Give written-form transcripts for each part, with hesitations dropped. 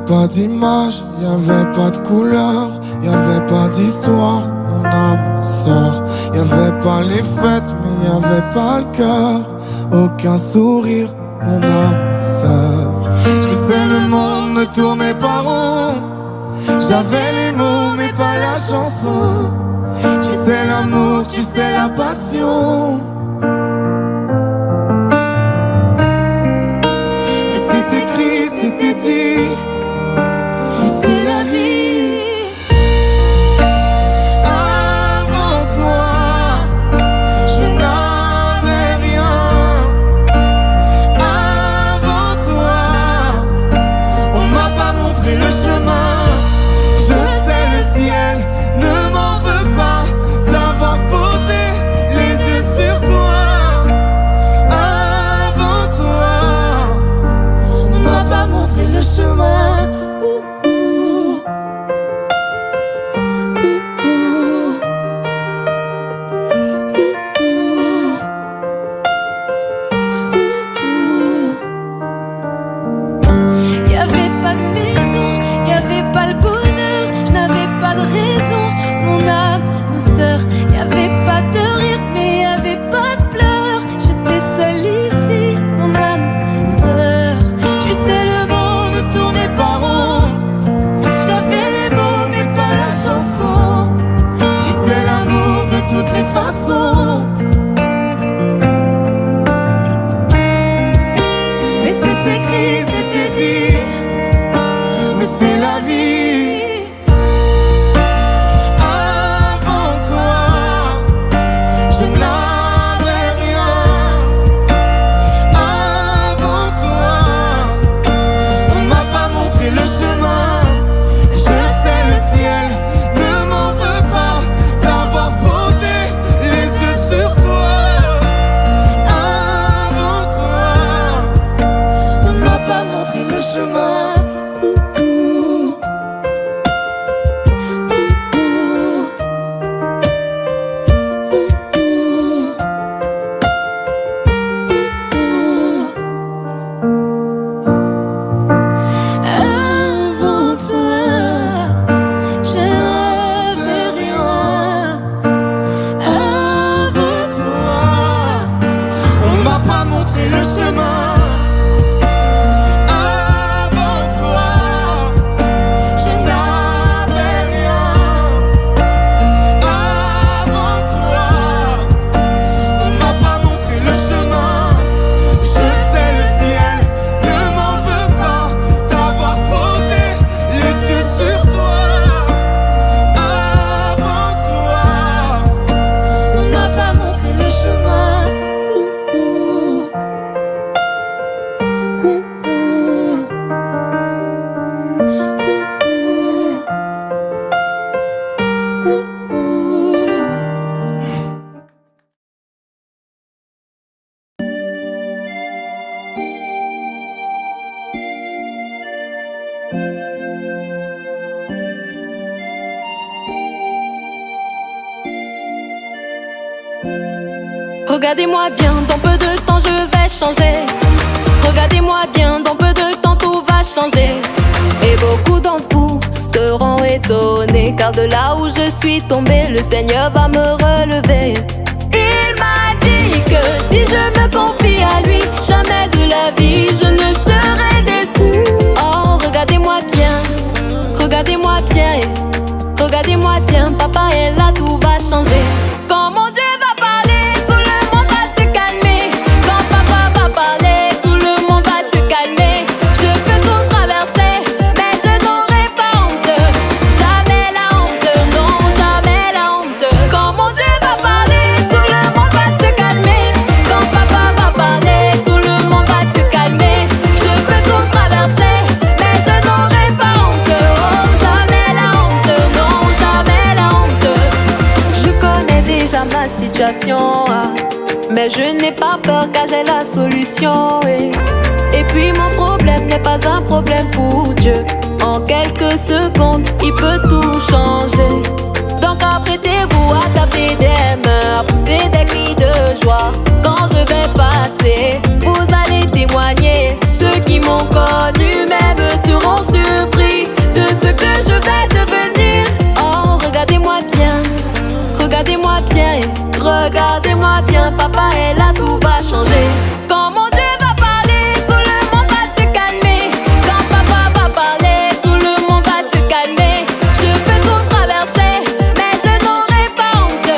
Pas d'image, y'avait pas de couleur, y'avait pas d'histoire, mon âme sœur. Y'avait pas les fêtes, mais y'avait pas le cœur. Aucun sourire, mon âme sœur. Tu sais, le monde ne tournait pas rond. J'avais les mots, mais pas la chanson. Tu sais l'amour, tu sais la passion. Mais c'est écrit, c'était dit. C'est la vie. Avant toi, je n'avais rien. Avant toi, on m'a pas montré le chemin. Je sais, le ciel ne m'en veut pas d'avoir posé les yeux sur toi. Avant toi, on m'a pas montré le chemin. Regardez-moi bien, dans peu de temps je vais changer. Regardez-moi bien, dans peu de temps tout va changer. Et beaucoup d'entre vous seront étonnés, car de là où je suis tombée, le Seigneur va me relever. Il m'a dit que si je me confie à lui, jamais de la vie je ne serai déçu. Oh, regardez-moi bien, regardez-moi bien, regardez-moi bien, papa est là, tout va changer. Quand mon Dieu va parler, tout le monde va se calmer. Quand papa va parler, tout le monde va se calmer. Je peux tout traverser, mais je n'aurai pas honte. Jamais la honte, non, jamais la honte. Quand mon Dieu va parler, tout le monde va se calmer. Quand papa va parler, tout le monde va se calmer. Je peux tout traverser, mais je n'aurai pas honte. Oh, jamais la honte, non, jamais la honte. Je connais Mais je n'ai pas peur car j'ai la solution. Et puis mon problème n'est pas un problème pour Dieu. En quelques secondes, il peut tout changer. Donc apprêtez-vous à taper des mains, à pousser des cris de joie. Quand je vais passer, vous allez témoigner. Ceux qui m'ont connu même seront surpris de ce que je vais devenir. Oh, regardez-moi bien, regardez-moi bien, regardez-moi bien. Papa est là, tout va changer. Quand mon Dieu va parler, tout le monde va se calmer. Quand papa va parler, tout le monde va se calmer. Je peux tout traverser, mais je n'aurai pas honte.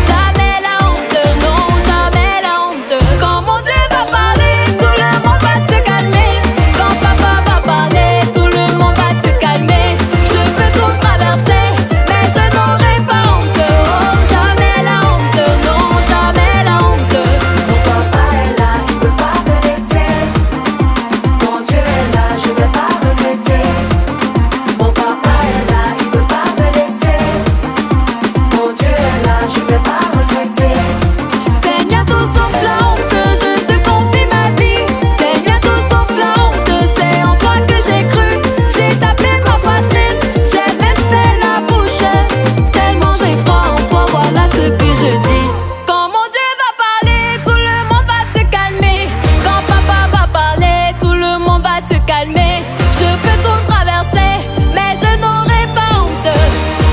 Jamais la honte, non, jamais la honte. Quand mon Dieu va parler, tout le monde va se calmer. Quand papa va parler, tout le monde va se calmer. Je peux tout traverser, mais je n'aurai pas honte. Oh, jamais la honte, non, jamais la honte. Mon papa est là, il peut pas me laisser. Mon Dieu est là, je vais pas regretter. Mon papa est là, il peut pas me laisser. Mon Dieu est là, je vais pas regretter. C'est bientôt sauf la honte, je te confie ma vie. C'est bientôt sauf la honte, c'est en toi que j'ai cru. J'ai tapé ma poitrine, j'ai même fait la bouche. Tellement j'ai froid en toi, voilà ce que je dis. Quand mon Dieu va parler, tout le monde va se calmer. Quand papa va parler, tout le monde va se calmer. Je peux tout traverser, mais je n'aurai pas honte.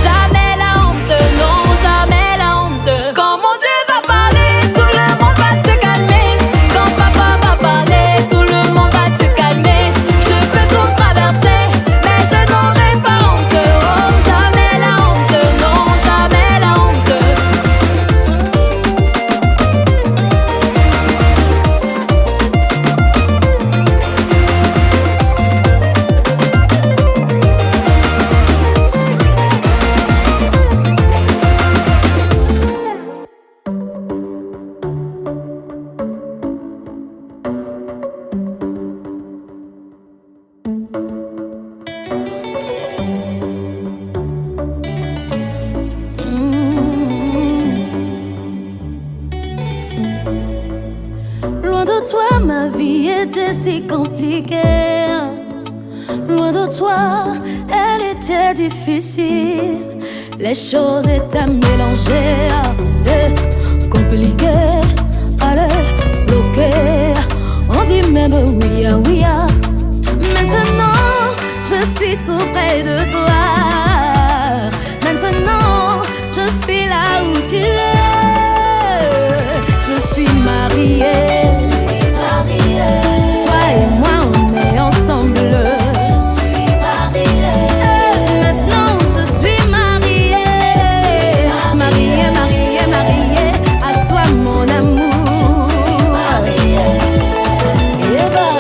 Jamais la honte, non, jamais la honte. Quand mon Dieu va parler, tout le monde va se calmer. Quand papa va parler, tout le monde va se calmer. Je peux tout traverser, mais je n'aurai pas honte. Oh, jamais la honte, non, jamais la honte. Loin de toi, ma vie était si compliquée. Loin de toi, elle était difficile. Les choses étaient mélangées, compliquées, allez, bloquées. On dit même oui, oui. Maintenant, je suis tout près de toi. Maintenant, je suis là où tu es. Je suis mariée. Je suis mariée. Toi et moi, on est ensemble. Je suis mariée. Maintenant, je suis mariée. Je suis Mariée, mariée, mariée. À toi, mon amour. Je suis mariée. Eh ben.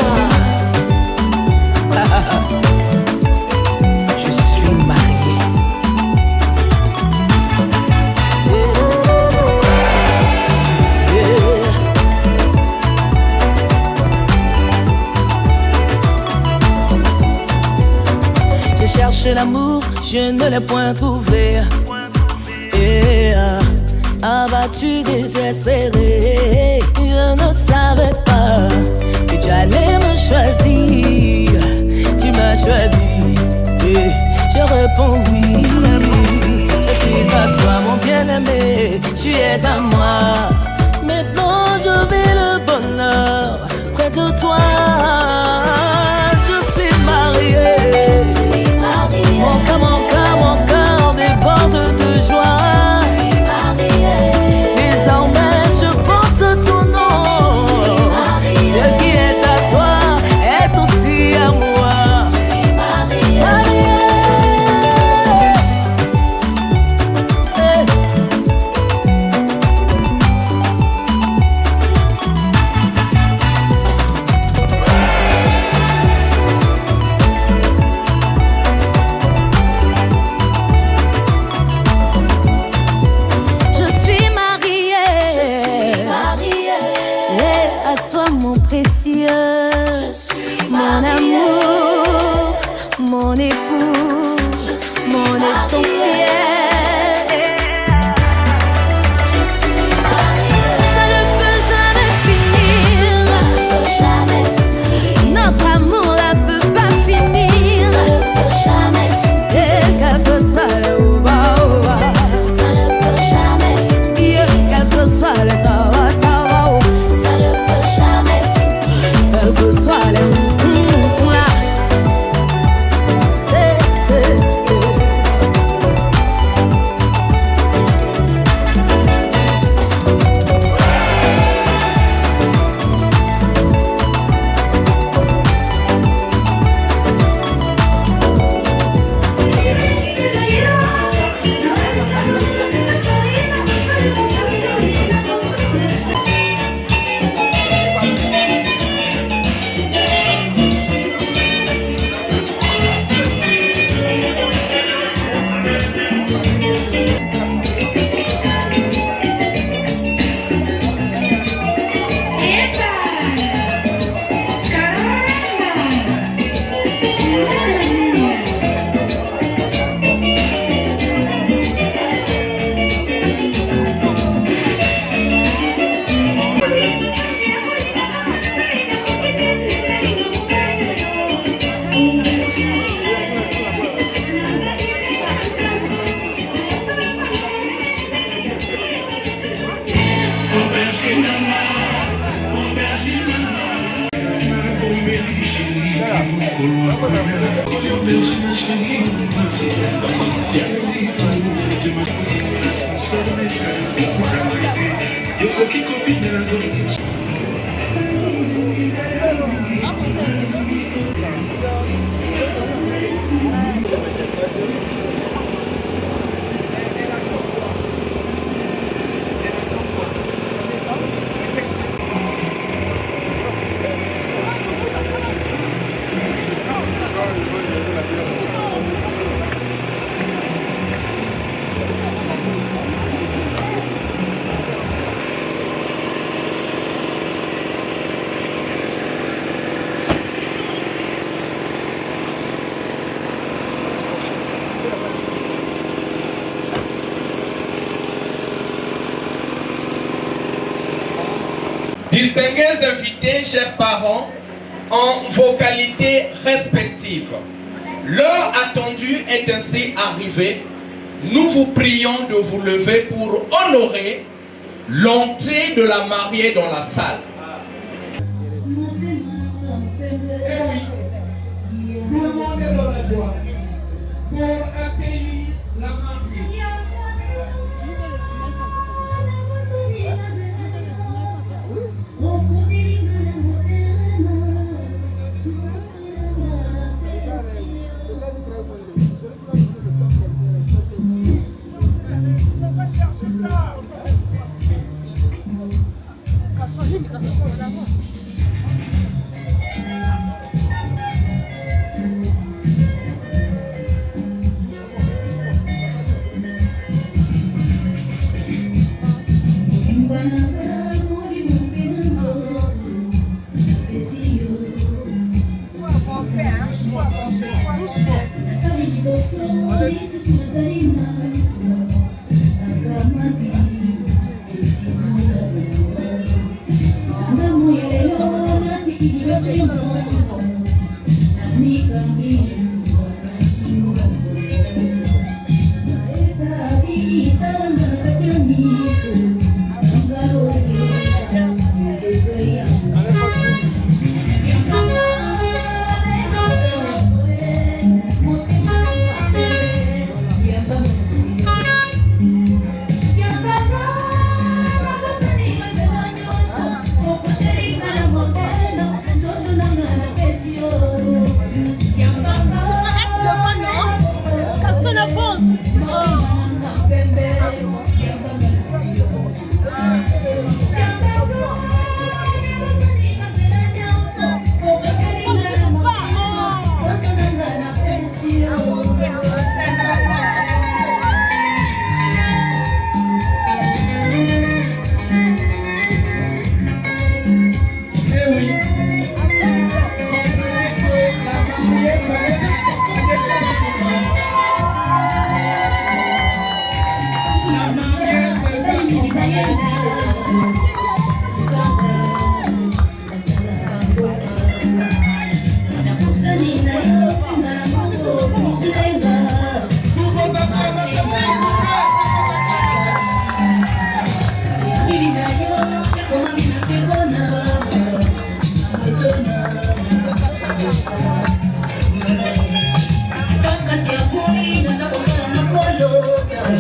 Je suis marié. J'ai cherché l'amour, je ne l'ai point trouvé. Et abattu, désespéré, je ne savais pas que tu allais me choisir. Tu m'as choisi et je réponds oui. Je suis à toi, mon bien-aimé, tu es à moi. Maintenant je vis le bonheur près de toi. Je suis marié. Je suis mariée. Mon cœur déborde de joie. Je suis mariée. Désormais je porte ton nom. Je suis mariée. Ce qui est à toi est aussi à moi. Je suis mariée. Mariée. Je suis mariée. Je suis mariée. Et à toi, mon précieux. Je suis Mon mariée. amour, mon époux, Je suis mon mariée. essentiel. Je suis mariée. Ça ne peut Distingués invités, chers parents, en vos qualités respectives, l'heure attendue est ainsi arrivée. Nous vous prions de vous lever pour honorer l'entrée de la mariée dans la salle. Eh oui, tout le monde est dans la joie pour accueillir la mariée.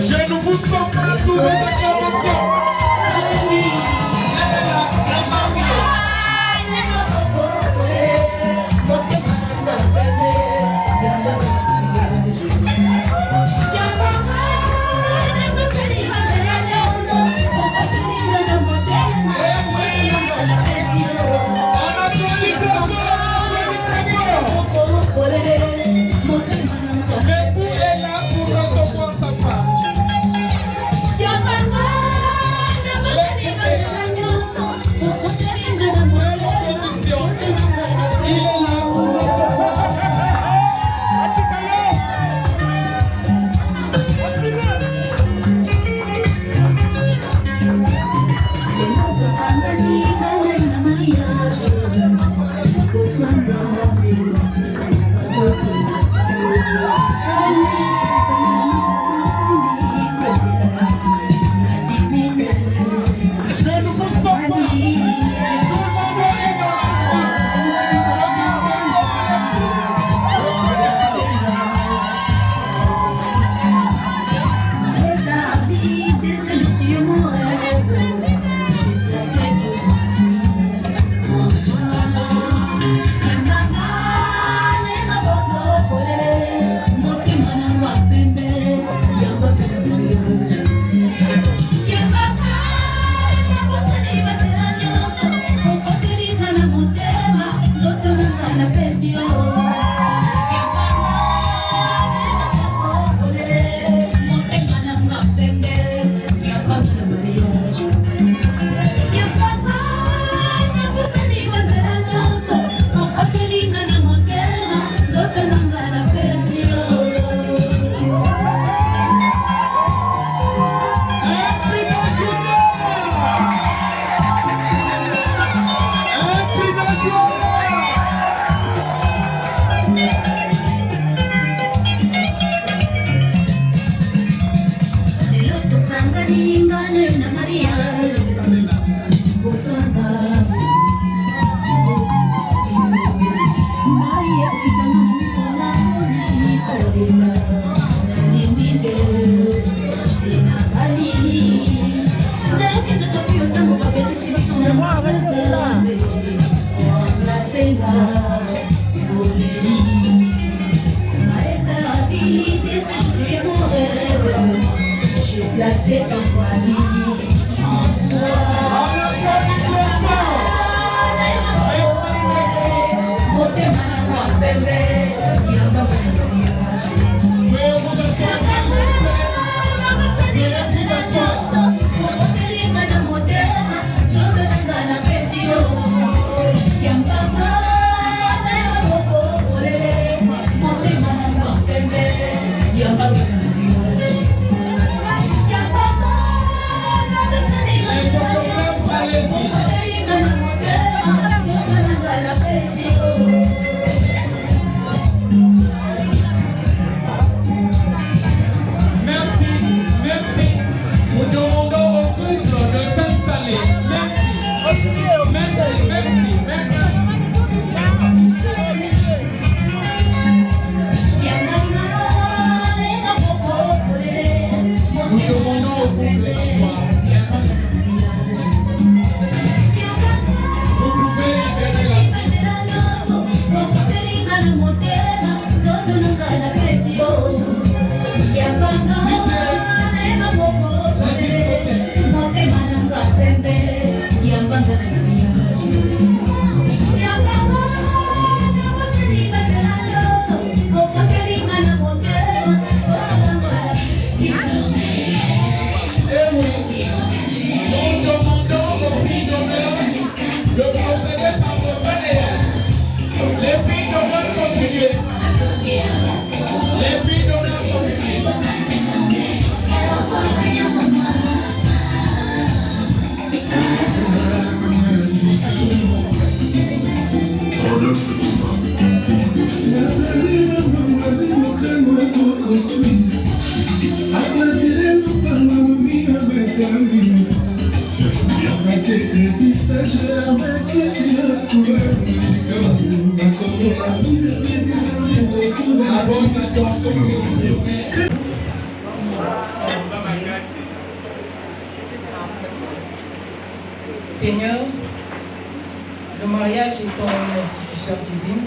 Je ne vous sens pas sous vos acclamations. Je ne vous Seigneur, le mariage étant une institution divine,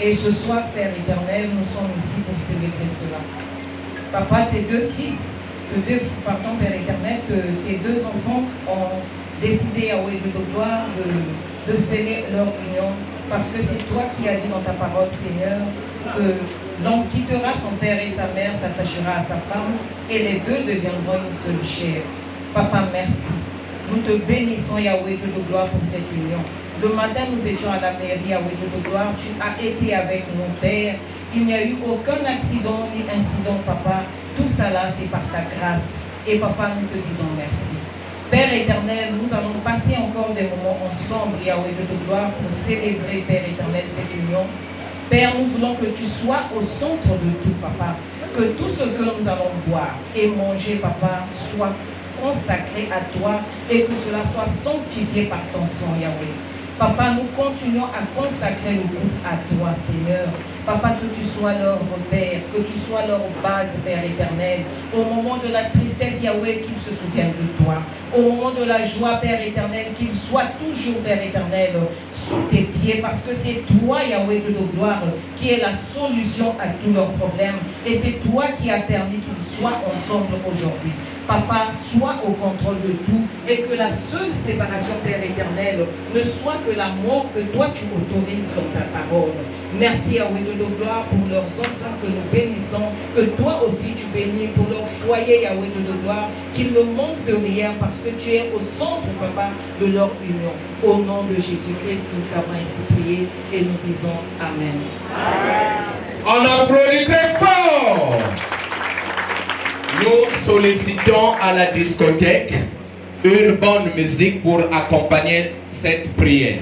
et ce soir, Père éternel, nous sommes ici pour célébrer cela. Papa, tes deux fils, Père éternel, que tes deux enfants ont décidé à Ouédou de gloire de sceller leur union, parce que c'est toi qui as dit dans ta parole, Seigneur, que l'homme quittera son père et sa mère, s'attachera à sa femme, et les deux deviendront une seule chair. Papa, merci. Nous te bénissons, Yahweh Dieu de gloire, pour cette union. Le matin, nous étions à la mairie, Yahweh Dieu de gloire. Tu as été avec mon Père. Il n'y a eu aucun accident ni incident, Papa. Tout ça là, c'est par ta grâce. Et Papa, nous te disons merci. Père éternel, nous allons passer encore des moments ensemble, Yahweh Dieu de gloire, pour célébrer, Père éternel, cette union. Père, nous voulons que tu sois au centre de tout, Papa. Que tout ce que nous allons boire et manger, Papa, soit consacré à toi et que cela soit sanctifié par ton sang, Yahweh. Papa, nous continuons à consacrer le couple à toi, Seigneur. Papa, que tu sois leur repère, que tu sois leur base, Père éternel. Au moment de la tristesse, Yahweh, qu'ils se souviennent de toi. Au moment de la joie, Père éternel, qu'ils soient toujours, Père éternel, sous tes pieds, parce que c'est toi, Yahweh, de nos gloires, qui est la solution à tous leurs problèmes. Et c'est toi qui as permis qu'ils soient ensemble aujourd'hui. Papa, sois au contrôle de tout et que la seule séparation, Père éternel, ne soit que la mort que toi tu autorises dans ta parole. Merci, Yahweh de nos gloires, pour leurs enfants que nous bénissons, que toi aussi tu bénis pour leur foyer, Yahweh de nos gloires, qu'ils ne manquent de rien parce que tu es au centre, Papa, de leur union. Au nom de Jésus-Christ, nous t'avons ainsi prié et nous disons Amen. On applaudit très fort. Nous sollicitons à la discothèque une bonne musique pour accompagner cette prière.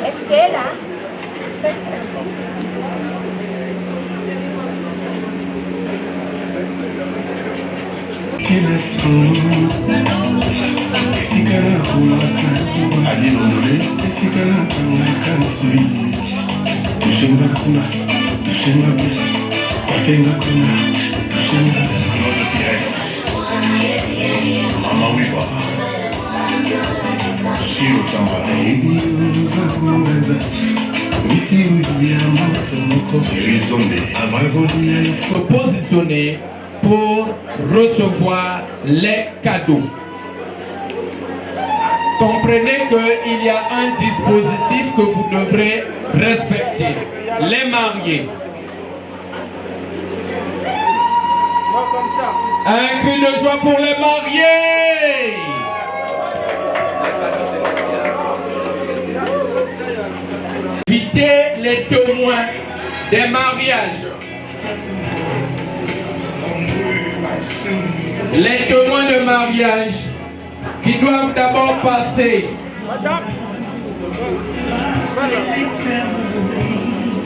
Estela. Se positionner pour recevoir les cadeaux. Comprenez qu'il y a un dispositif que vous devrez respecter. Les mariés. Un cri de joie pour les mariés. Invitez les témoins des mariages. Les témoins de mariage qui doivent d'abord passer.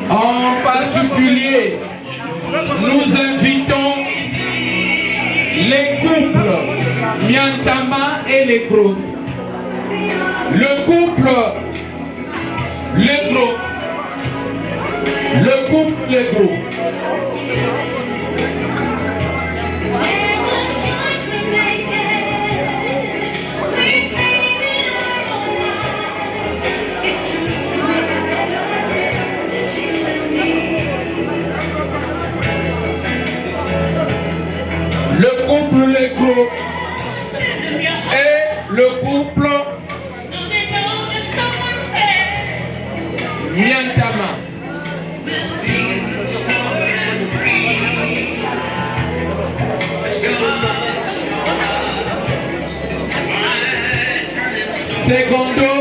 En particulier, nous invitons les couples Miantama et les groupes. Le couple, les groupes. Le couple, les groupes. Le couple, les groupes et le couple Miantama. Secondo,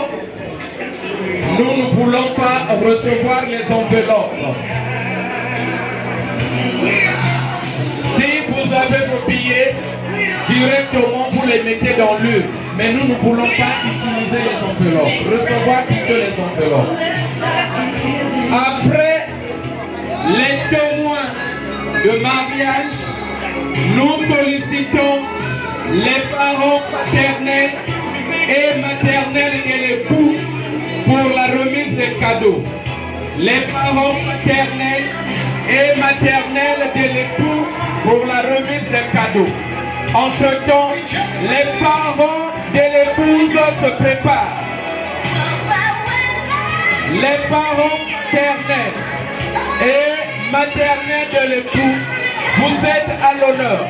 nous ne voulons pas recevoir les enveloppes. Si vous avez vos billets, directement vous les mettez dans l'urne. Mais nous ne voulons pas utiliser les enveloppes, recevoir plutôt les enveloppes. Après les témoins de mariage, nous sollicitons les parents paternels et maternels de l'époux pour la remise des cadeaux. Les parents paternels et maternels de l'époux pour la remise des cadeaux. Entre-temps, les parents de l'épouse se préparent. Les parents paternels et maternels de l'époux, vous êtes à l'honneur.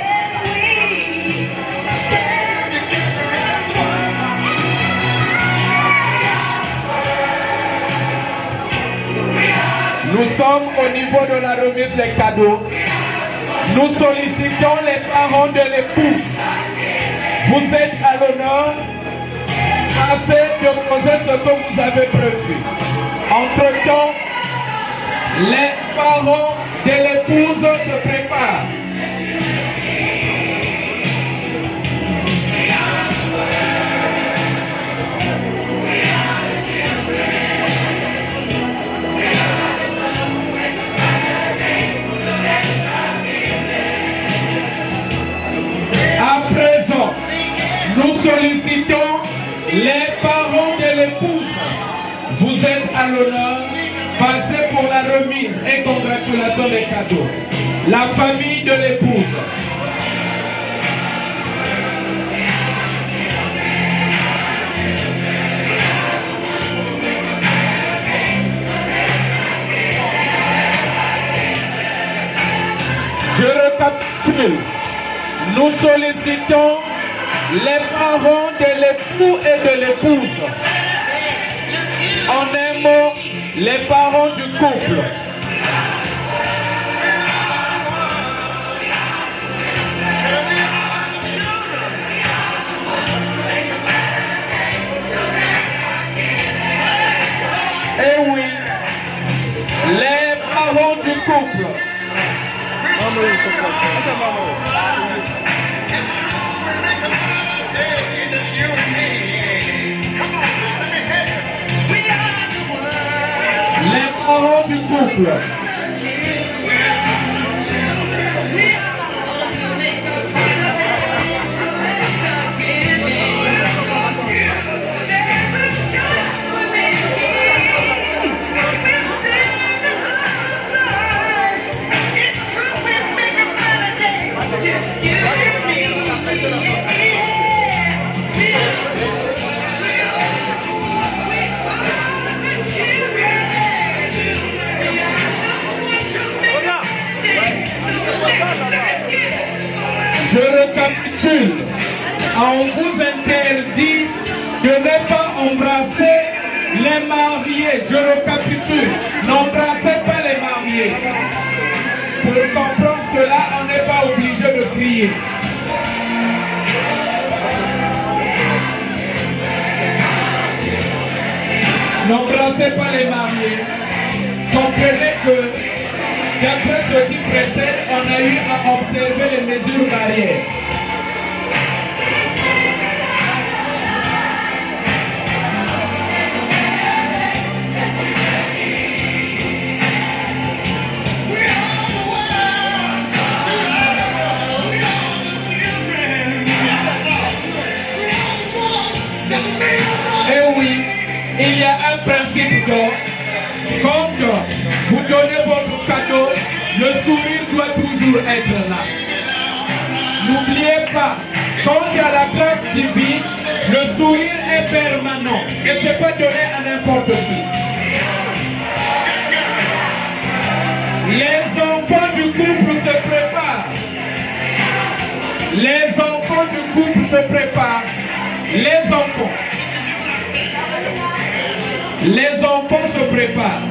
Nous sommes au niveau de la remise des cadeaux. Nous sollicitons les parents de l'époux. Vous êtes à l'honneur. Passez déposer ce que vous avez prévu. Entre-temps, les parents de l'épouse se préparent. Les parents de l'épouse, vous êtes à l'honneur. Passez pour la remise et congratulations des cadeaux. La famille de l'épouse. Je récapitule. Nous sollicitons les parents de l'époux et de l'épouse. En un mot, les parents du couple. Eh oui, les parents du couple. Les parents du couple. Je récapitule. On vous interdit de ne pas embrasser les mariés. Je récapitule. N'embrassez pas les mariés. Pour comprendre cela, on n'est pas obligé de crier. N'embrassez pas les mariés. Comprenez que d'après ce qui précède, on a eu à observer les mesures barrières. Et oui, il y a un principe d'or. Quand vous donnez votre cadeau, le sourire doit toujours être là. N'oubliez pas, quand il y a la grâce divine, le sourire est permanent et ce n'est pas donné à n'importe qui. Les enfants du couple se préparent. Les enfants du couple se préparent. Les enfants. Les enfants se préparent.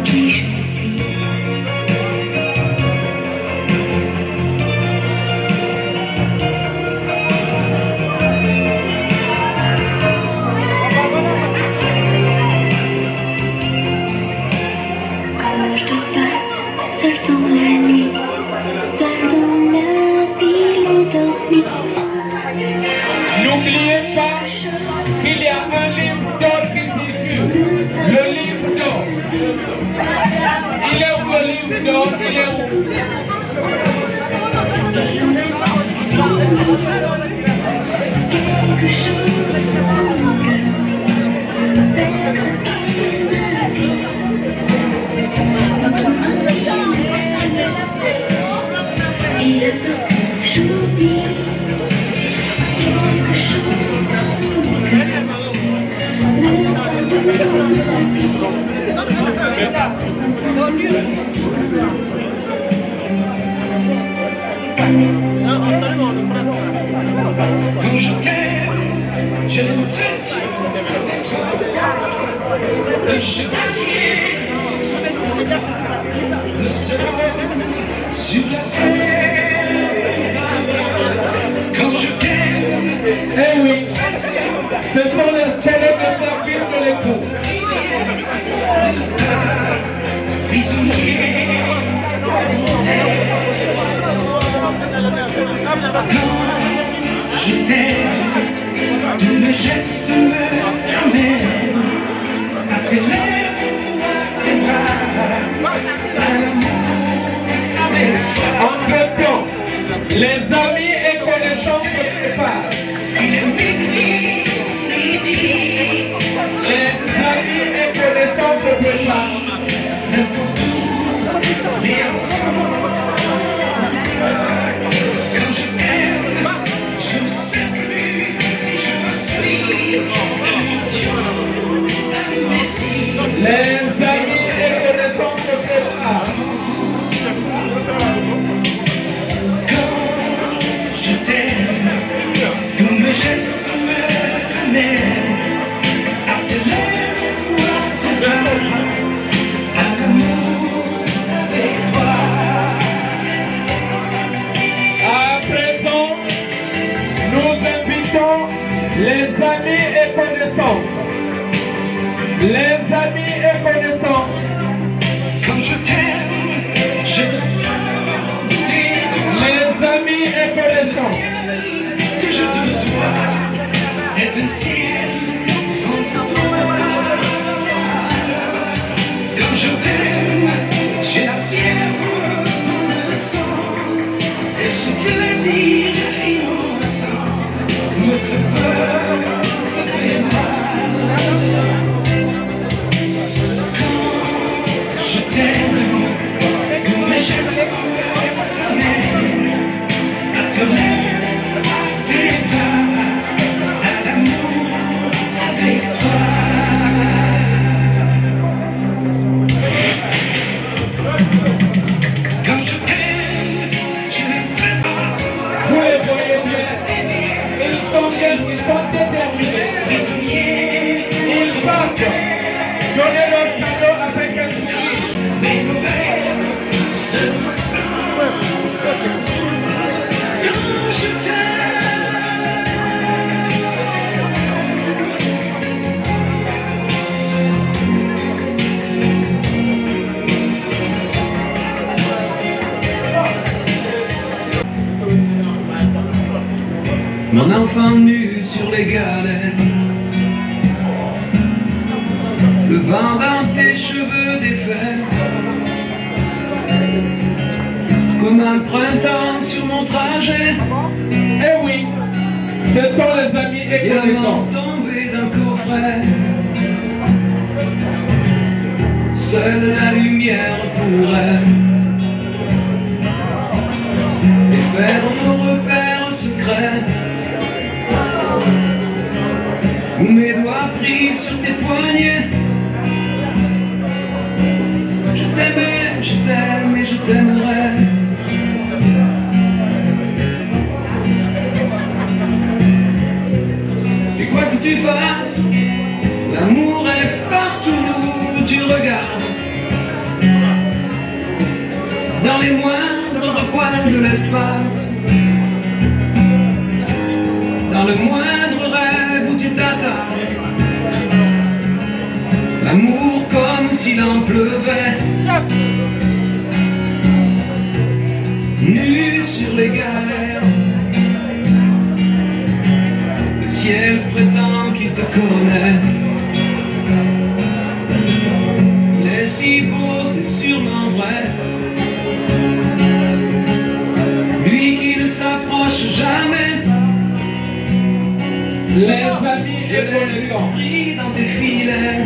Qui je suis. Quand je dors pas, seul dans la nuit, seul dans la ville endormie. N'oubliez pas qu'il y a un livre d'or qui circule. Le livre d'or. Il est où le livre d'or? Il est où? Quelque chose dans mon cœur fait croquer ma vie. Notre silence et la peur que j'oublie. Quelque chose dans mon cœur me pardonne la vie. Quand je t'aime, j'ai l'impression d'être le chevalier, le seul sur la terre. Quand je t'aime, Eh oui, ce sont les télés de service de l'époux. prisonnier, mon terre. Quand je t'aime, tous mes gestes me ramènent à tes lèvres ou à tes bras, à l'amour avec toi. Entre-temps, les amis et connaissances se préparent. Il est minuit, midi, Les amis et connaissances se préparent. n'importe où, mais ensemble. Quand je t'aime, je ne sais plus si je suis un idiot, un imbécile. Les amis et connaissances se préparent. Quand je t'aime, tous mes gestes me ramènent à tes lèvres ou à tes bras, à l'amour avec toi. À présent, nous invitons les amis et connaissances. Les amis et connaissances. Quand je t'aime, je deviens des doigts. Les amis et connaissances. Que je te dois est un ciel sans étoiles. Quand je t'aime, j'ai la fièvre dans le sang, et ce plaisir innocent me fait peur, me fait mal. Quand je t'aime, tous mes gestes me ramènent à te lèvres, à tes bras, à l'amour avec toi. Quand je t'aime, j'ai l'impression Vous les voyez bien. Ils sont bien, ils sont déterminés. prisonnier, Ils partent donner leur cadeau avec un sourire. mais nos rêves se ressemblent. Quand je Mon enfant nu sur les galets, le vent dans tes cheveux défaits, comme un printemps sur mon trajet. Eh oui, ce sont les amis et Diamant connaissances. tombé d'un coffret, seule la lumière pourrait défaire nos repères secrets, où mes doigts pris sur tes poignets. Je t'aimais, je t'aime et je t'aimerai. Et quoi que tu fasses, l'amour est partout où tu regardes. Dans les moindres recoins de l'espace, dans le moindre rêve où tu t'attardes. L'amour comme s'il en pleuvait, nu sur les galères. Le ciel prétend qu'il te connaît. Il est si beau, c'est sûrement vrai. Lui qui ne s'approche jamais. Les amis et connaissances. Pris dans tes filets.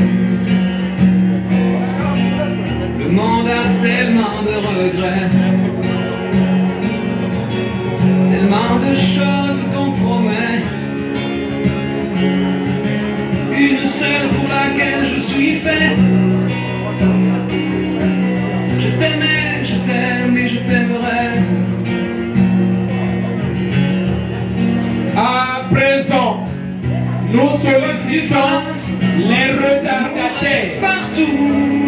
Le monde a tellement de regrets, tellement de choses qu'on promet. Une seule pour laquelle je suis fait. Je t'aimais, je t'aime et je t'aimerai. À présent, nous sollicitons les retardataires. Partout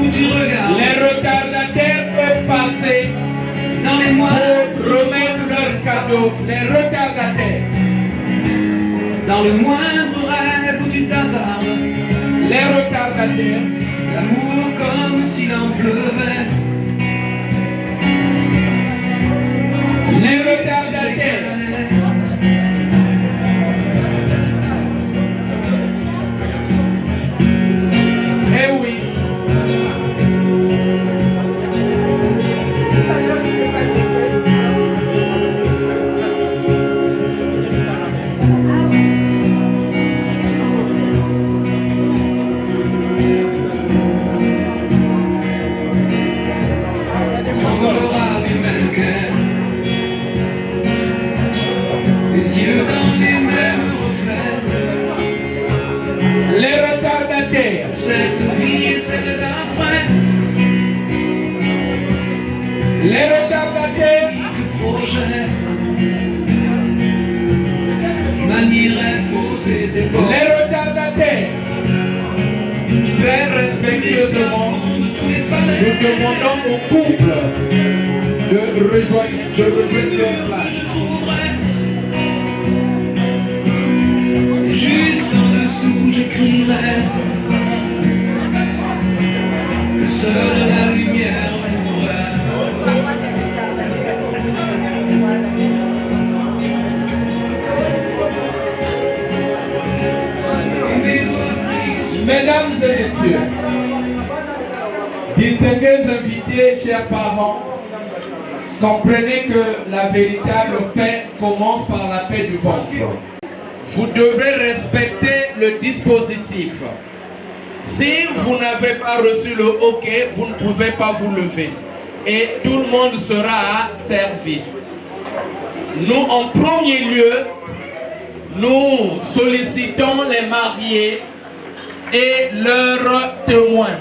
où tu regardes, Les retardataires peuvent passer dans les mois, pour remettre leurs cadeaux. Les retardataires. dans le moindre rêve où tu t'attardes. Les retardataires. L'amour comme s'il en pleuvait. Les retardataires. Les retardataires. Projet, je manierais poser des bords. Les retardataires. Très respectueusement, nous demandons au couple de rejoindre leur place. Et juste en dessous, j'écrirai que seule la lumière pourrait. Mesdames et messieurs, distingués invités, chers parents, comprenez que la véritable paix commence par la paix du ventre. Vous devrez respecter le dispositif. Si vous n'avez pas reçu le OK, vous ne pouvez pas vous lever. Et tout le monde sera servi. Nous, en premier lieu, nous sollicitons les mariés et leurs témoins.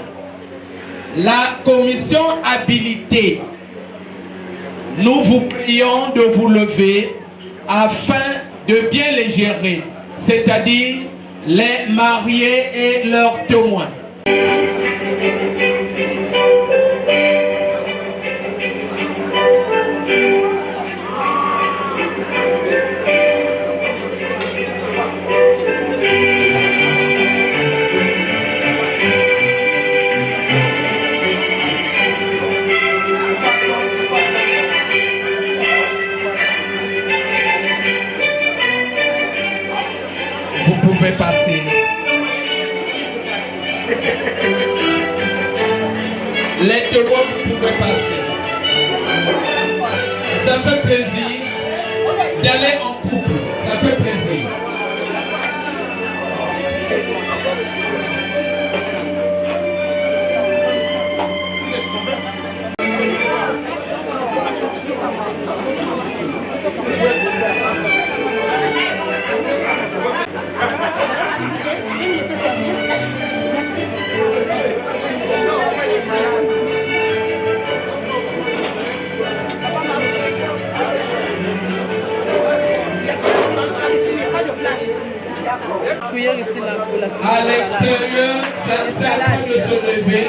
La commission habilitée, nous vous prions de vous lever afin de bien les gérer, c'est-à-dire les mariés et leurs témoins. Vous pouvez partir. Les témoins, vous pouvez passer. Ça fait plaisir d'aller en couple. Ça fait plaisir. À l'extérieur, c'est à toi de se lever.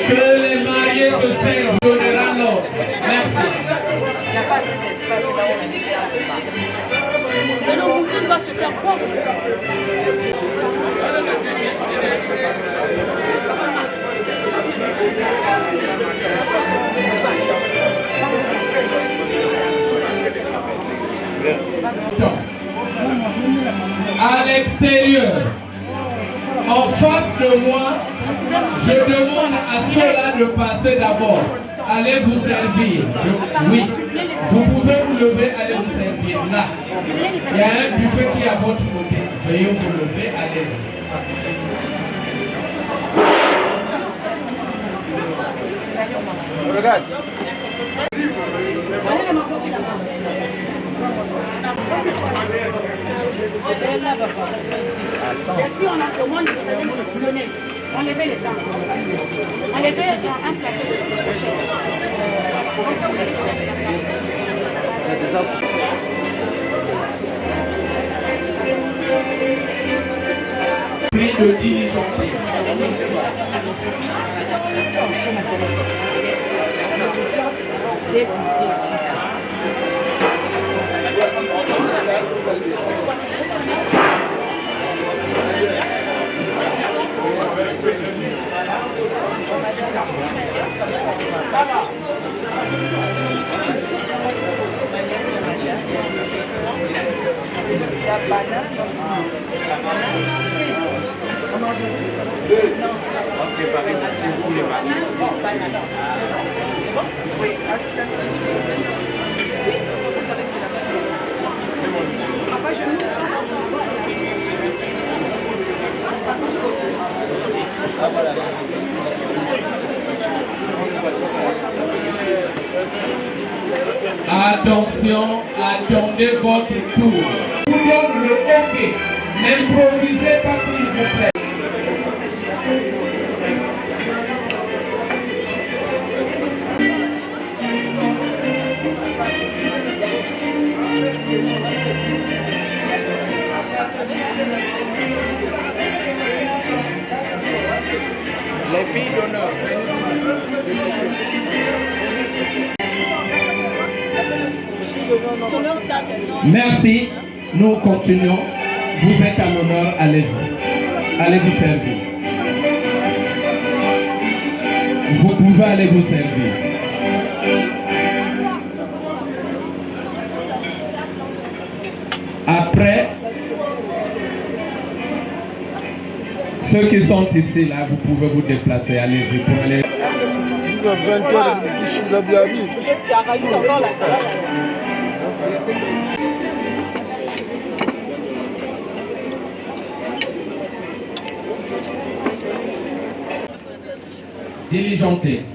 Que les mariés se servent, donnera l'ordre. Merci. On va se faire fort aussi. À l'extérieur, en face de moi, je demande à ceux-là de passer d'abord. Allez vous servir. Oui, vous pouvez vous lever, allez vous servir. Là, il y a un buffet qui est à votre côté. Veuillez vous lever, allez-y. Regarde. Ici, on a commandé le polonais. On les fait les plans. On les fait un plateau de Prix de diligenter. J'ai compris. Attention, attendez votre tour. Je vous donne le OK. N'improvisez pas s'il vous plaît. Les filles d'honneur. Merci. Nous continuons. Vous êtes à l'honneur. Allez-y. Allez vous servir. Vous pouvez aller vous servir. Après, ceux qui sont ici là, vous pouvez vous déplacer. Allez-y pour aller. Diligenté.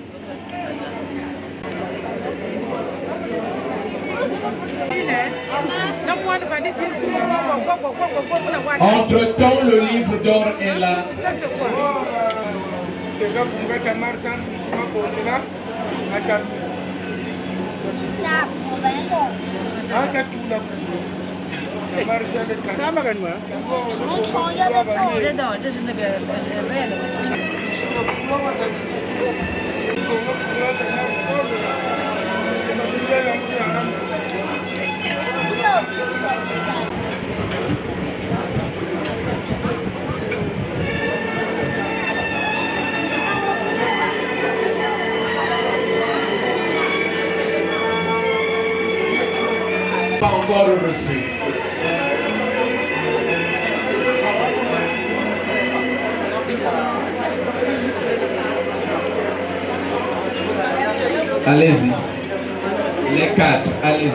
Entre-temps, le livre d'or est là. Ça, c'est quoi? C'est là pour mettre un marchand, je sais pas pour là. Attends. Pas encore reçu. Allez-y. Les quatre, allez-y.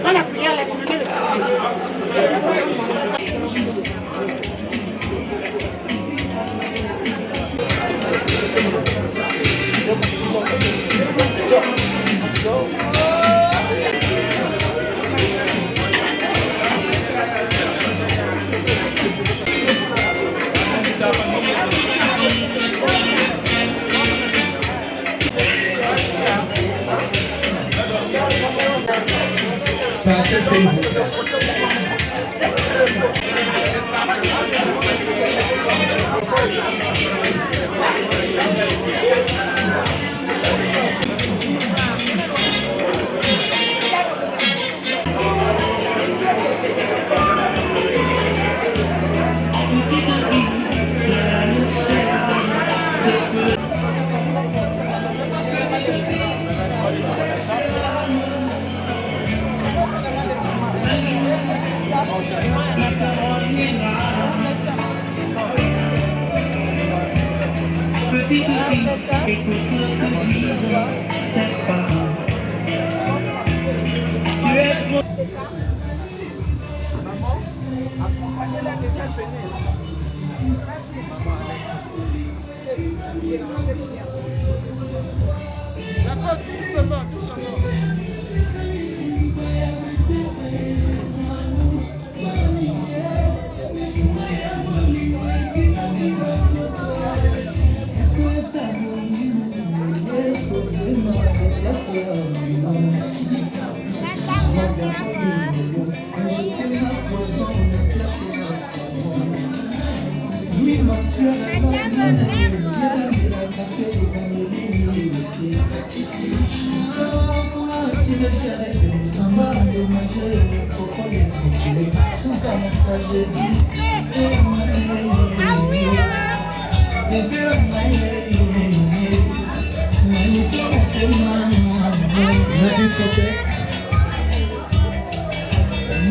Prends la cuillère là, tu me mets le sac. Passez s'il vous plaît. Petite fille, écoute ce que disent tes parents. Tu es trop... D'accord, tout se passe, tout se passe.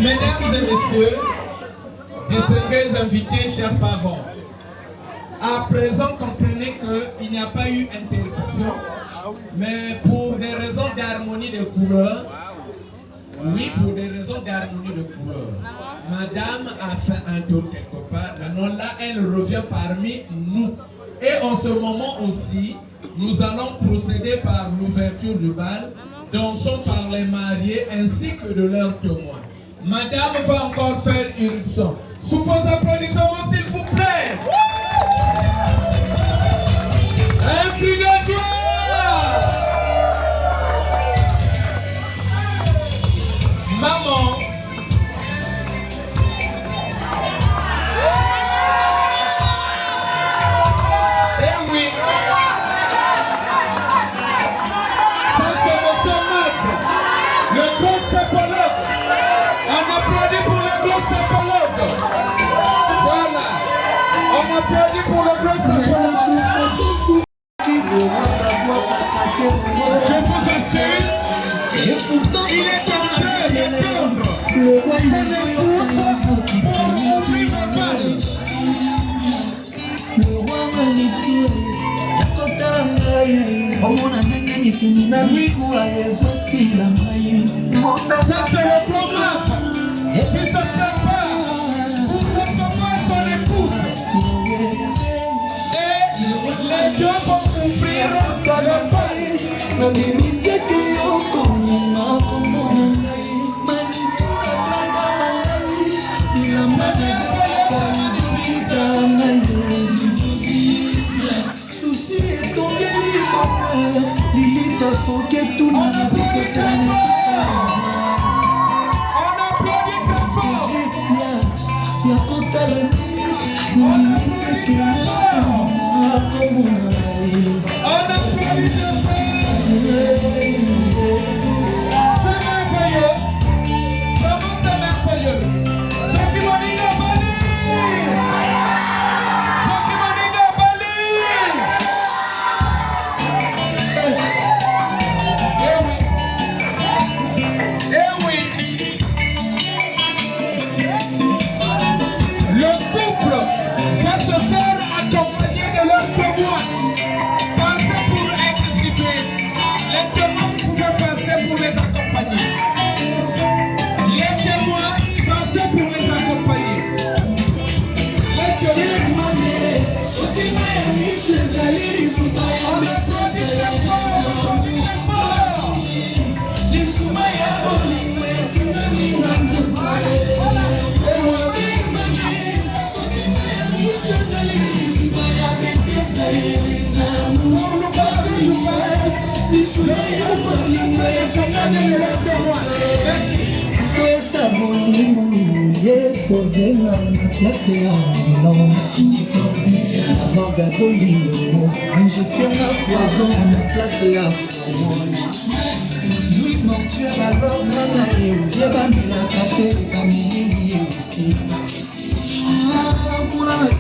Mesdames et messieurs, distingués invités, chers parents, à présent comprenez qu'il n'y a pas eu interruption, mais pour des raisons d'harmonie de couleurs, oui, pour des raisons d'harmonie de couleurs, madame a fait un tour quelque part, maintenant là elle revient parmi nous. Et en ce moment aussi, nous allons procéder par l'ouverture du bal, dansons par les mariés ainsi que de leurs témoins. Madame va encore faire irruption. Sous vos applaudissements, s'il vous plaît. Un cri de joie. Maman. Eh oui. Ça c'est monsieur Max, le grand sépologue. On applaudit pour le grand sépologue. Voilà. On applaudit pour le grand sépologue. Je vous assure, il est en train d'attendre le roi pour ouvrir ma balle. Le roi Manitou, yakotala ngai, omona ndenge misuni na mikuwa ezosila ngai. Ça c'est le promesse qui se prépare pour recevoir son épouse. Et les deux vont ouvrir dans le bail. Nandimikeke yokomima komona ngai, Manitou naplanda na ngai, bilamba na kokita ngai. Souci etongeli moko, Lilita foke tuna na bikota. On applaudit très fort. Yakotala nandimikeke yokomima komona ngai. On applaudit très fort. C'est merveilleux. Vraiment c'est merveilleux. Ceux qui m'ont dit de Bali. Ceux qui m'ont dit de Bali. Eh oui. Le couple va se faire accompagner de leur témoin. Passez pour anticiper. Les témoins, vous pouvez passer pour les accompagner. Les témoins, passez pour les accompagner. Les témoins, on applaudit très fort, on applaudit très fort.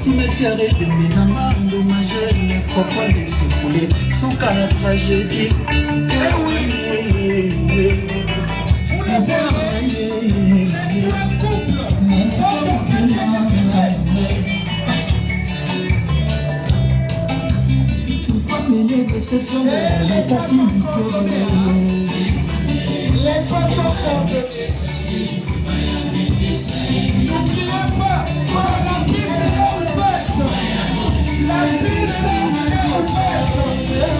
Cimetière et de Ménama, endommagé, une nécropole et s'écouler sous qu'à la tragédie. Eh oui, Vous le verrez, un couple, faut pas mener déception de la partie du cœur. les choses sont fondées. N'oubliez pas, la piste est ouverte. La piste est ouverte.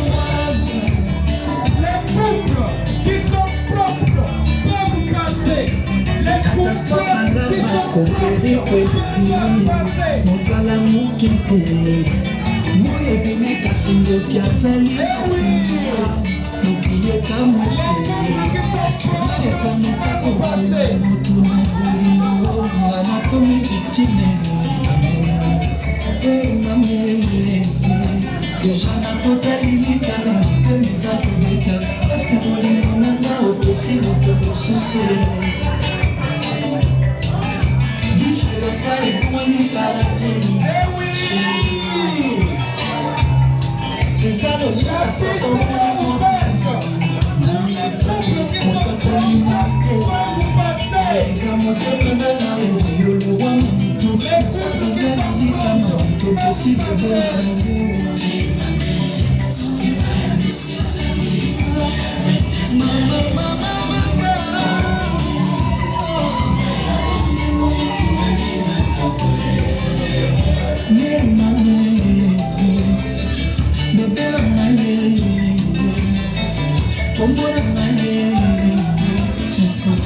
Les couples qui sont propres peuvent passer. Les couples qui sont propres peuvent passer.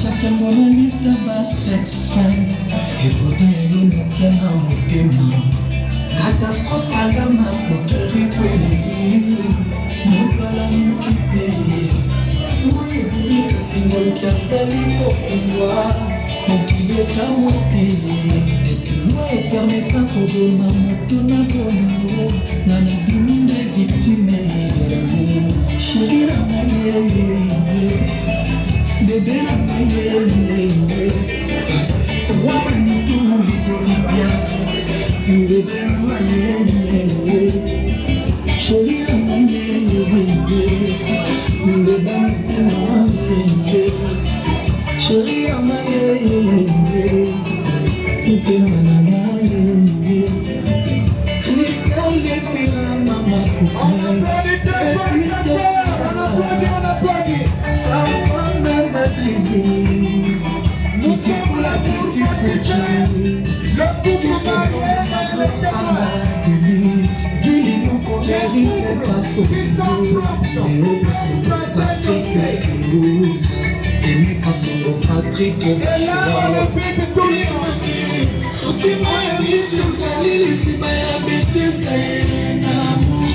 chaque mon liste bas sex friend. Et pourtant il me tient dans mon témoin. Catastrophe à la main pour te révéler. Mon cœur l'a quitté. Oui, c'est moi qui a sali pour moi. Mon qu'il est à moitié. Est-ce que moi permet à trouver ma moto na bonne na na bimi de victime de l'amour. Chérie la maille, bébé la maille. Roi manitou libéribia, bébé la maille. Chérie la maille, bébé la maille. Chérie la maille, bébé la maille. Cristal les pira maman poupée. Femme ma plaisir. Tout est pour la petite couture. Le couple marié dis-nous qu'on n'arrive pas sauver. Et au bout Patrick et mes cassons Patrick. Et là on a fait tout le monde. Ce qui m'a mis sur sa ligne, c'est ma bête, ça y est, l'amour.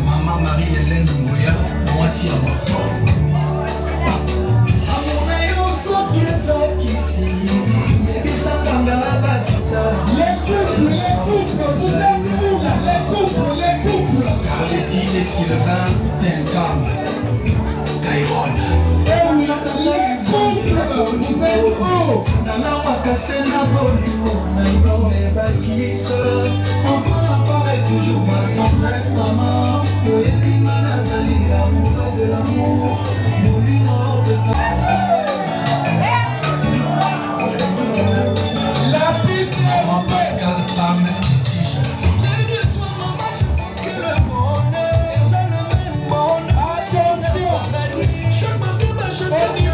Maman Marie-Hélène Mouya, moi si à moi. Carletti et Sylvain, Tengam, Kairon. Nana Makase na bolimo, Naïgo et Bakisa. Encore apparaît toujours ma tendresse, maman. Oebima Nathalie, amoureux de l'amour. Bolimo de la piste maman Pascal Pam Prestige. Près de toi maman, je crois que le bonheur c'est le même bonheur. Attention, je m'attends, je t'aime.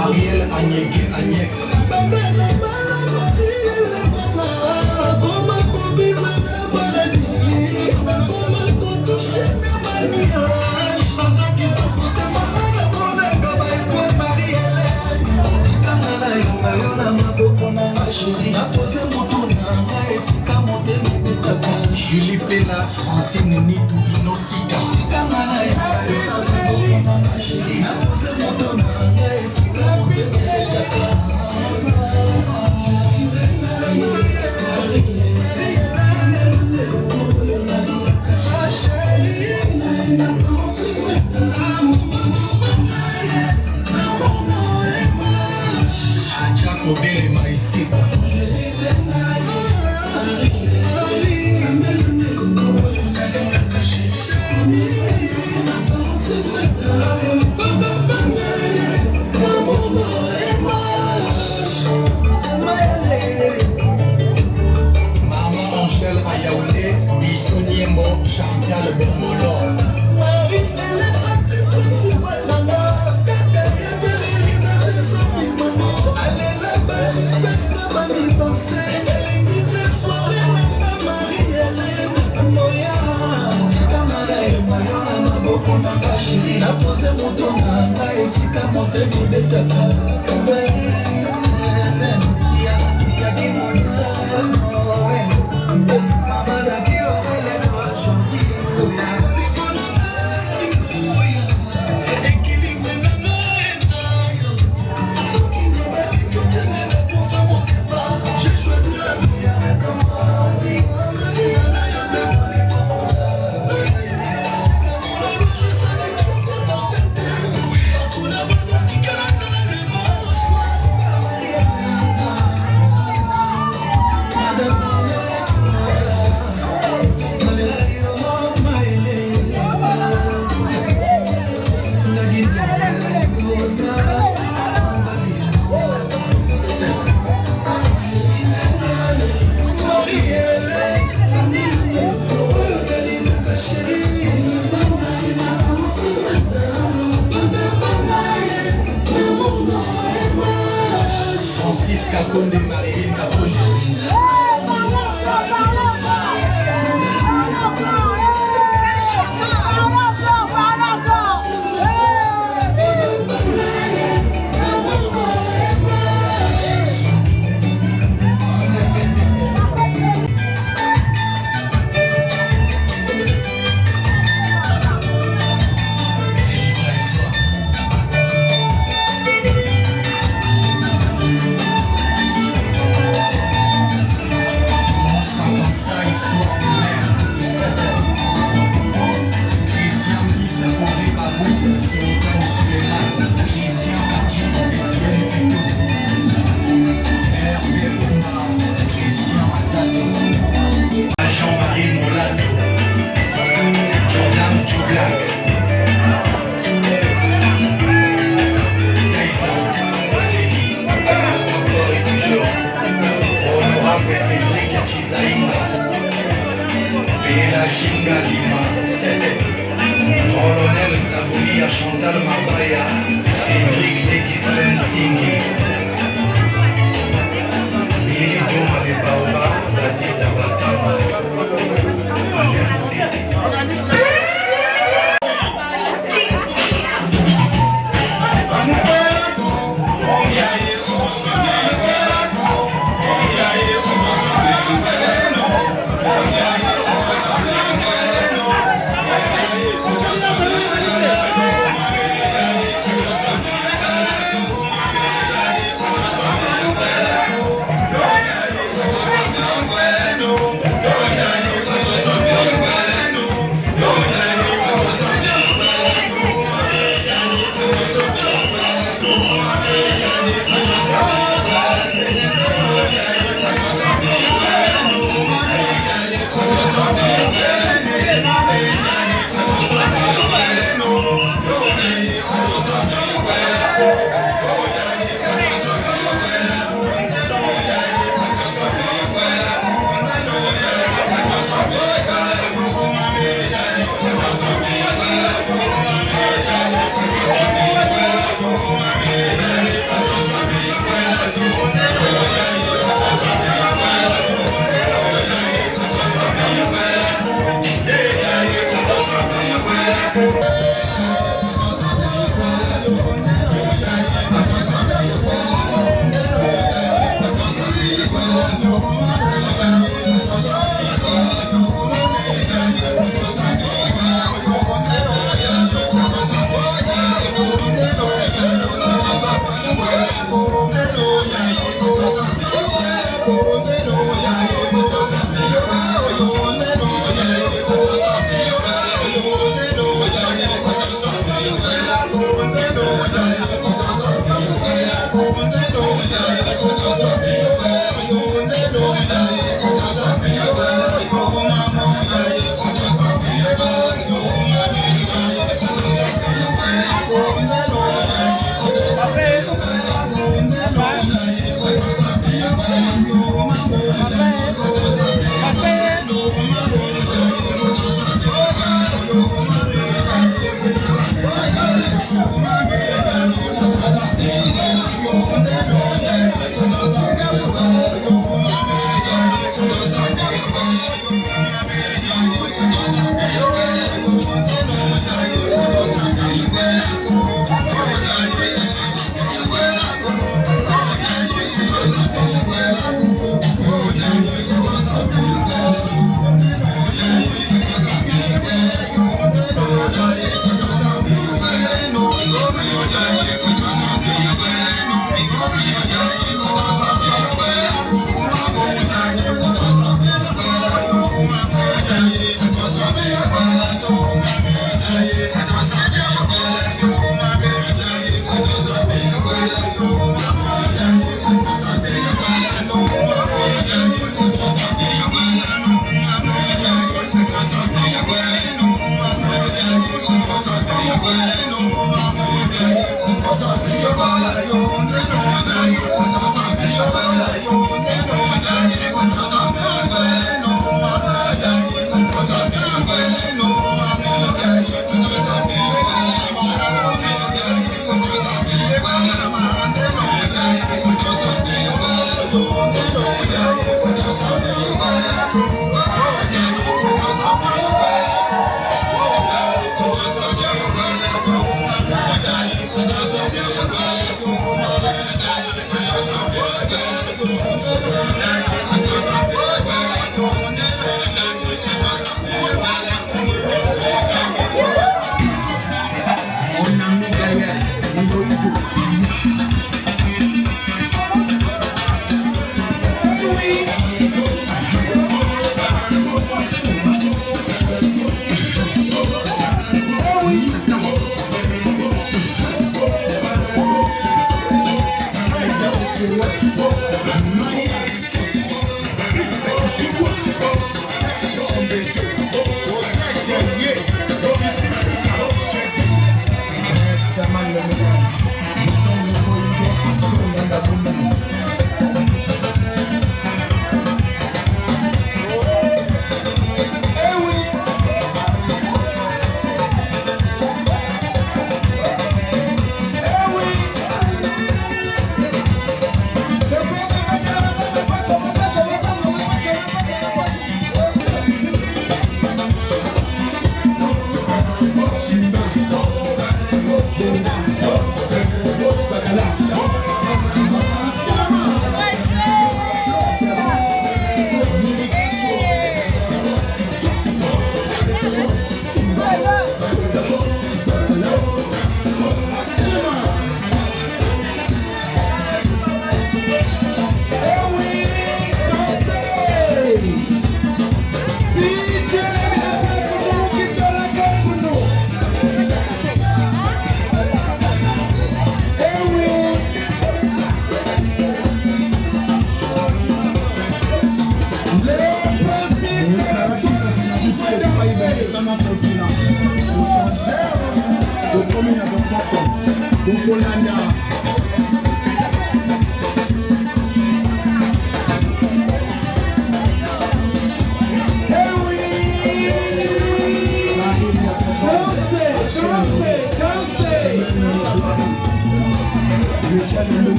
Ariel Agnègue Agnex. Julie Pella, Francine Nidou, Inosika. Mobile my sister. Je disais Maman Angèle à Yaoundé, Bissou Niembo, Chantal Bermolo. Marie, elle est actrice principale là-bas. Elle est la bassiste de ma mise en scène. Elle est mise ce soir, elle Marie-Hélène Moya. Tikamara et Moya, Maboko Nanga chérie. La pose moto Nanga et Sika monte Bibetaka. Marie-Hélène, Yaki Moya. Maman Nakio, elle est pas gentille. Francis Kakonde, Marie-Hélène Kakonde. Colonel Sabouli, Chantal Mabaya, Cédric et Ghislaine Singhi. Billy Goma de Baoba, Baptiste Abatama, Alain Moukete.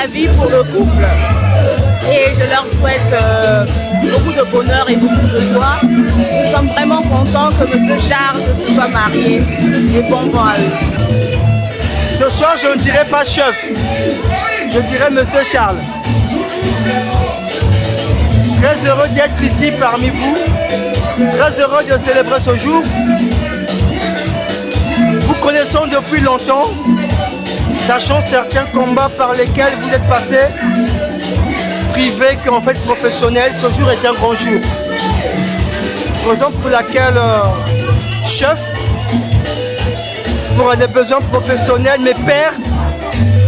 la vie pour le couple. Et je leur souhaite beaucoup de bonheur et beaucoup de joie. Nous sommes vraiment contents que M. Charles se soit marié et bon vent à eux. Ce soir, je ne dirai pas chef, je dirai M. Charles. Très heureux d'être ici parmi vous, très heureux de célébrer ce jour. Vous connaissons depuis longtemps, sachant certains combats par lesquels vous êtes passés, privé qu'en fait professionnel, ce jour est un grand jour. Raison pour laquelle chef, pour des besoins professionnels, mes pères,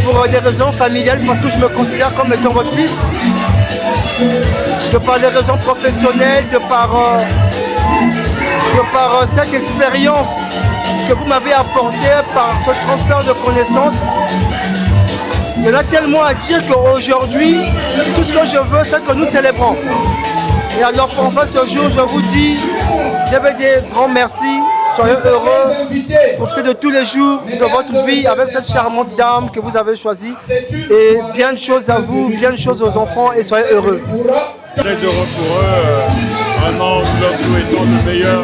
pour des raisons familiales, parce que je me considère comme étant votre fils, de par des raisons professionnelles, de par cette expérience que vous m'avez apportée, par ce transfert de connaissances. Il y en a tellement à dire qu'aujourd'hui, tout ce que je veux, c'est que nous célébrons. Et alors, pour enfin ce jour, je vous dis, je vais dire grand merci, soyez heureux, profitez de tous les jours de votre vie avec cette charmante dame que vous avez choisie. Et bien de choses à vous, bien de choses aux enfants et soyez heureux. Très heureux pour eux, vraiment, nous leur souhaitons le meilleur.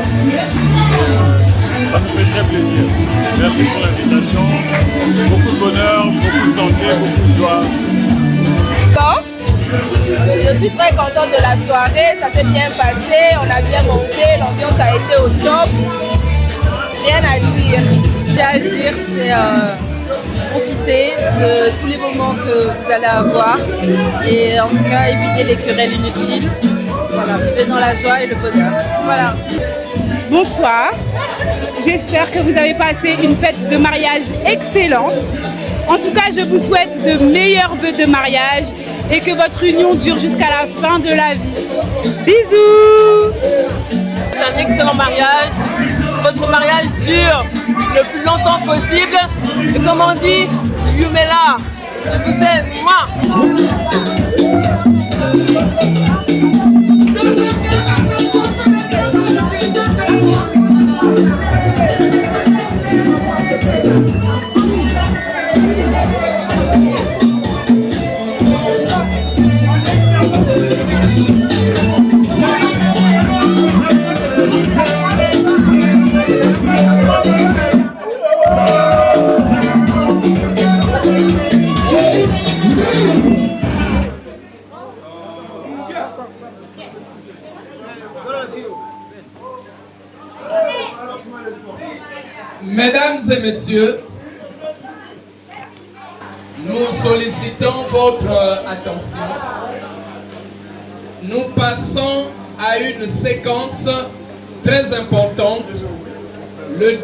Ça nous fait très plaisir. Merci pour l'invitation. Beaucoup de bonheur, beaucoup de santé, beaucoup de joie. Je suis très contente de la soirée, ça s'est bien passé, on a bien mangé, l'ambiance a été au top. Rien à dire. J'ai à dire, c'est profiter de tous les moments que vous allez avoir et en tout cas éviter les querelles inutiles. Voilà, vivez dans la joie et le bonheur. Voilà. Bonsoir, j'espère que vous avez passé une fête de mariage excellente. En tout cas, je vous souhaite de meilleurs vœux de mariage et que votre union dure jusqu'à la fin de la vie. Bisous! Un excellent mariage, votre mariage dure le plus longtemps possible. Et comme on dit, Yumela, je vous aime, moi. Mesdames et messieurs, nous sollicitons votre attention. Nous passons à une séquence très importante, le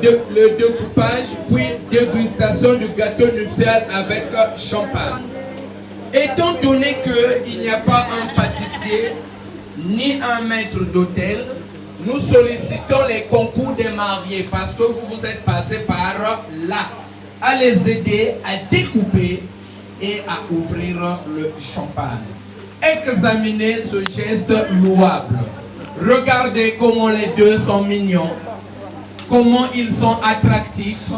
découpage puis dégustation du gâteau nuptial avec champagne. Étant donné qu'il n'y a pas un pâtissier ni un maître d'hôtel, nous sollicitons les concours des mariés parce que vous vous êtes passés par là, à les aider à découper et à ouvrir le champagne. Examinez ce geste louable. Regardez comment les deux sont mignons, comment ils sont attractifs.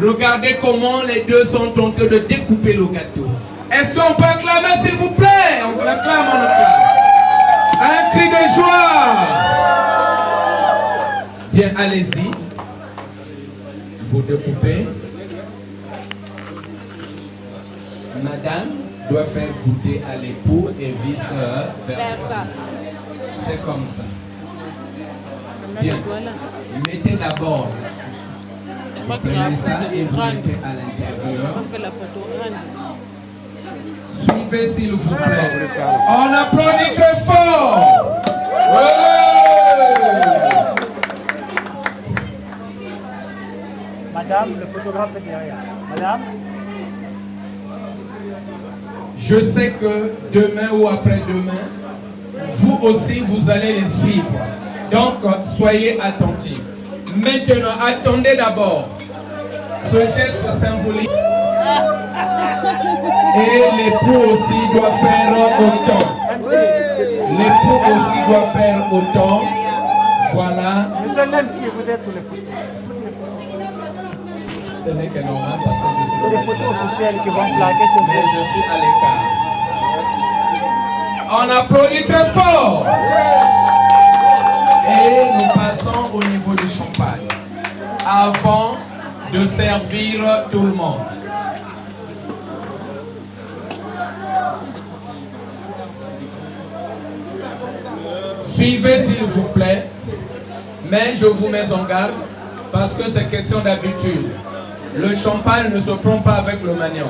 Regardez comment les deux sont en train de découper le gâteau. Est-ce qu'on peut acclamer s'il vous plaît? On acclame, on acclame. Un cri de joie. Bien, allez-y. Vous découpez. Madame doit faire goûter à l'époux et vice-versa. C'est comme ça. Bien. Mettez d'abord. Vous prenez ça et vous mettez à l'intérieur. Suivez s'il vous plaît. On applaudit très fort. Ouais. Madame, le photographe est derrière. Madame. Je sais que demain ou après-demain, vous aussi, vous allez les suivre. Donc, soyez attentifs. Maintenant, attendez d'abord. Ce geste symbolique. Et l'époux aussi doit faire autant. L'époux aussi doit faire autant. Voilà. Monsieur Nancy, vous êtes sur le photo. Ce n'est que normal parce que je C'est des photos officielles qui vont plaquer chez vous. Mais je suis à l'écart. On applaudit très fort. Et nous passons au niveau du champagne. Avant de servir tout le monde. Suivez s'il vous plaît, mais je vous mets en garde parce que c'est question d'habitude. Le champagne ne se prend pas avec le manioc.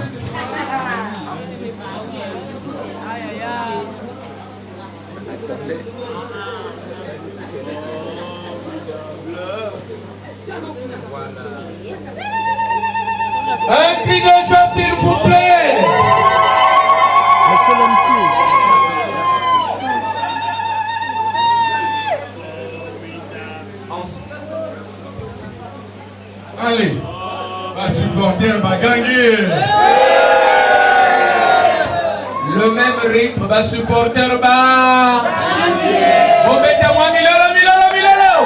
Un cri de joie s'il vous plaît. Monsieur l'MC. Allez, va supporter, va gagner. Le même rythme, va supporter, va gagner. Vous mettez moi Milolo.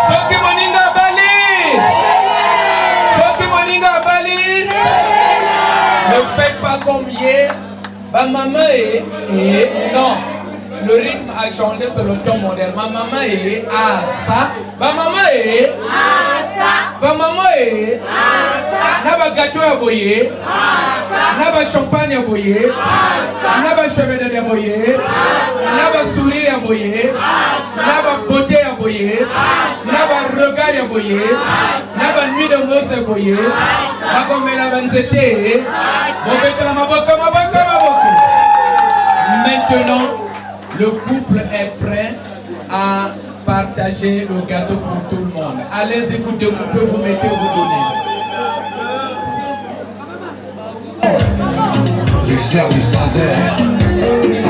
Soki Moninga Bali. Soki Moninga Bali. Ne faites pas comme hier. Ma maman est non. Le rythme a changé sur le ton moderne. Ma maman est à ça. Ma maman est à ça. Ma maman est à ça. N'a gâteau à boyer. N'a champagne à boyer. N'a cheminée à boyer. N'a sourire à boyer. N'a beauté à boyer. N'a regard à boyer. N'a nuit de mots à boyer. N'a comme la vanité. Maintenant, le couple est prêt à partager le gâteau pour tout le monde. Allez-y, vous découpez, vous mettez, vous donnez. Les airs de saveur,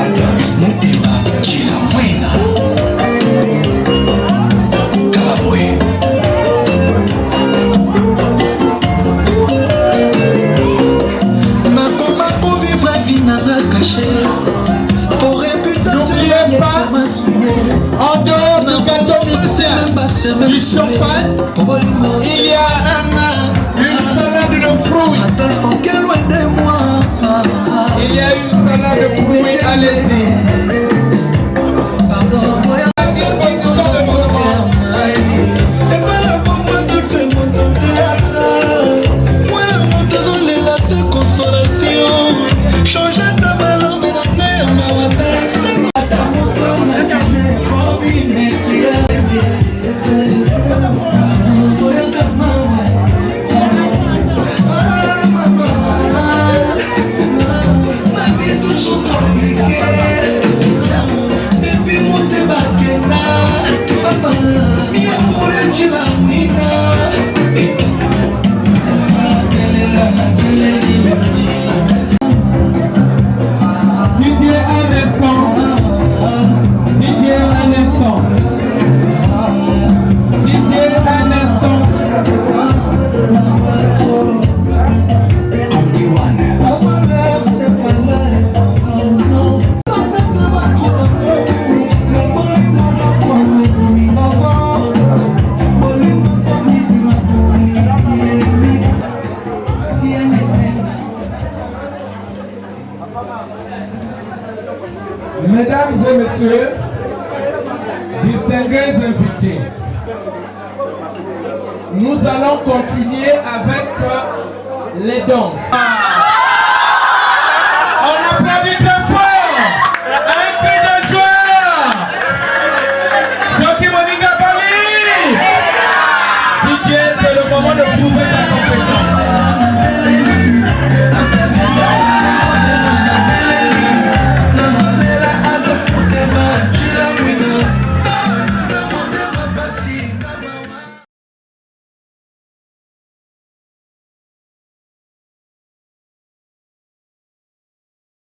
Adolphe Moutima, Chila Mwena, Kalaboy. Nakoma pour vivre vie n'a pas caché. N'oubliez pas, en dehors du gâteau du champagne, il y a une salade de fruits. Il y a une salade de fruits, allez-y. À disposition de mon frère. Mesdames et messieurs, distingués invités, nous allons continuer avec les danses.